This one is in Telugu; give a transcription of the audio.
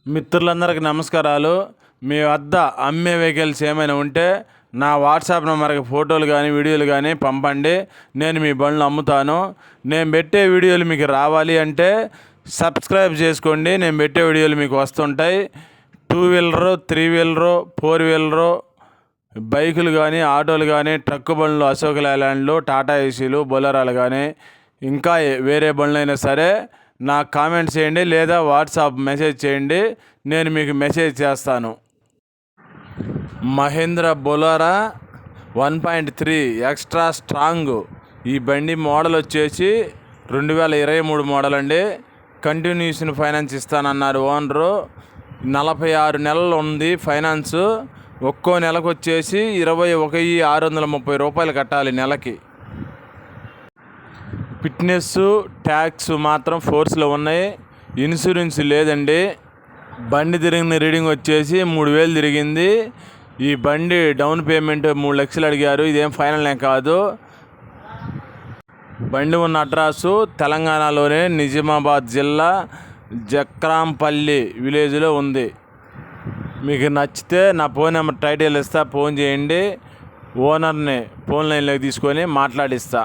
మిత్రులందరికీ నమస్కారాలు. మీ వద్ద అమ్మే వెహికల్స్ ఏమైనా ఉంటే నా వాట్సాప్ నెంబర్కి ఫోటోలు కానీ వీడియోలు కానీ పంపండి. నేను మీ బండ్లు అమ్ముతాను. నేను పెట్టే వీడియోలు మీకు రావాలి అంటే సబ్స్క్రైబ్ చేసుకోండి. నేను పెట్టే వీడియోలు మీకు వస్తుంటాయి. 2 వీలరు, 3 వీలరు, 4 వీలరు బైకులు కానీ, ఆటోలు కానీ, ట్రక్ బండ్లు, అశోక్ లేలాండ్లు, టాటా ఏసీలు, బొలెరోలు కానీ, ఇంకా వేరే బండ్లు అయినా సరే నాకు కామెంట్ చేయండి లేదా వాట్సాప్ మెసేజ్ చేయండి. నేను మీకు మెసేజ్ చేస్తాను. Mahindra Bolero 1.3 extra strong. ఈ బండి మోడల్ వచ్చేసి 2023 మోడల్ అండి. కంటిన్యూషన్ ఫైనాన్స్ ఇస్తానన్నారు ఓనరు. 46 నెలలు ఉంది ఫైనాన్స్. ఒక్కో నెలకు వచ్చేసి 21,630 రూపాయలు కట్టాలి నెలకి. ఫిట్నెస్ ట్యాక్స్ మాత్రం ఫోర్స్లో ఉన్నాయి. ఇన్సూరెన్స్ లేదండి. బండి తిరిగిన రీడింగ్ వచ్చేసి 3,000 తిరిగింది. ఈ బండి డౌన్ పేమెంట్ 3 లక్షలు అడిగారు. ఇదేం ఫైనల్ ఏం కాదు. బండి ఉన్న అడ్రస్సు తెలంగాణలోనే నిజామాబాద్ జిల్లా జక్రాంపల్లి విలేజ్లో ఉంది. మీకు నచ్చితే నా ఫోన్ నెంబర్ టైటిల్ ఇస్తా, ఫోన్ చేయండి. ఓనర్ని ఫోన్ లైన్లోకి తీసుకొని మాట్లాడిస్తా.